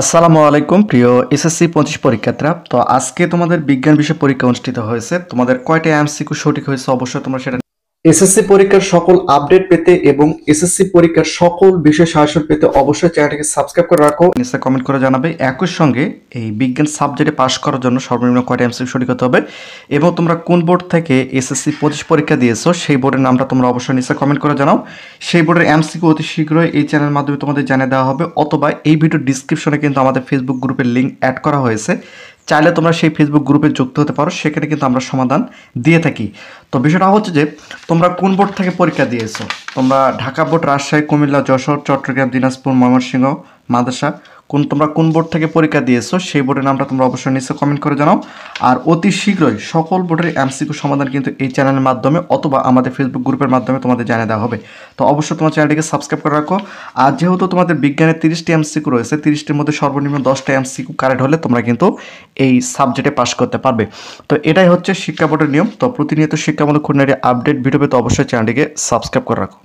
আসসালামু আলাইকুম প্রিয় এসএসসি 25 পরীক্ষার্থীরা। তো আজকে তোমাদের বিজ্ঞান বিষয় পরীক্ষা অনুষ্ঠিত হয়েছে। তোমাদের কয়টা এমসিকিউ সঠিক হয়েছে অবশ্যই তোমরা সেটা এসএসসি পরীক্ষার সকল আপডেট পেতে এবং এসএসসি পরীক্ষার সকল বিষয় সাজেশন পেতে অবশ্যই চ্যানেলটিকে সাবস্ক্রাইব করে রাখো, নিচে কমেন্ট করে জানাবে। একই সঙ্গে এই বিজ্ঞান সাবজেক্টে পাশ করার জন্য সর্বনিম্ন কয়টা এমসিকিউ সঠিক হতে হবে এবং তোমরা কোন বোর্ড থেকে এসএসসি 25 পরীক্ষা দিয়েছো সেই বোর্ডের নামটা তোমরা অবশ্যই নিচে কমেন্ট করে জানাও। সেই বোর্ডের এমসিকিউ অতি শীঘ্রই এই চ্যানেলের মাধ্যমে তোমাদের জানিয়ে দেওয়া হবে, অথবা এই ভিডিওর ডিসক্রিপশনে কিন্তু আমাদের ফেসবুক গ্রুপের লিঙ্ক অ্যাড করা হয়েছে। চাইলে তোমরা সেই ফেসবুক গ্রুপে যুক্ত হতে পারো, সেখানে কিন্তু আমরা সমাধান দিয়ে থাকি। তো বিষয়টা হচ্ছে যে তোমরা কোন বোর্ড থেকে পরীক্ষা দিয়েছো। তোমরা ঢাকা বোর্ড, রাজশাহী, কুমিল্লা, যশোর, চট্টগ্রাম, দিনাজপুর, ময়মনসিংহ, মাদ্রাসা, তোমরা কোন বোর্ড থেকে পরীক্ষা দিয়েছো সেই বোর্ডের নামটা তোমরা অবশ্যই নিচে কমেন্ট করে জানাও। আর অতি শীঘ্রই সকল বোর্ডের এমসিকিউ সমাধান কিন্তু এই চ্যানেলের মাধ্যমে অথবা আমাদের ফেসবুক গ্রুপের মাধ্যমে তোমাদের জানিয়ে দেওয়া হবে। তো অবশ্যই তোমার চ্যানেলটিকে সাবস্ক্রাইব করে রাখো। আর যেহেতু তোমাদের বিজ্ঞানের 30টি এমসিকিউ রয়েছে, 30টির মধ্যে সর্বনিম্ন 10টা এমসিকিউ কারেক্ট হলে তোমরা কিন্তু এই সাবজেক্টে পাশ করতে পারবে। তো এটাই হচ্ছে শিক্ষা বোর্ডের নিয়ম। তো প্রতিনিয়ত শিক্ষামূলক খুঁটিনাটি আপডেট ভিডিও পেতে অবশ্যই চ্যানেলটিকে সাবস্ক্রাইব করে রাখো।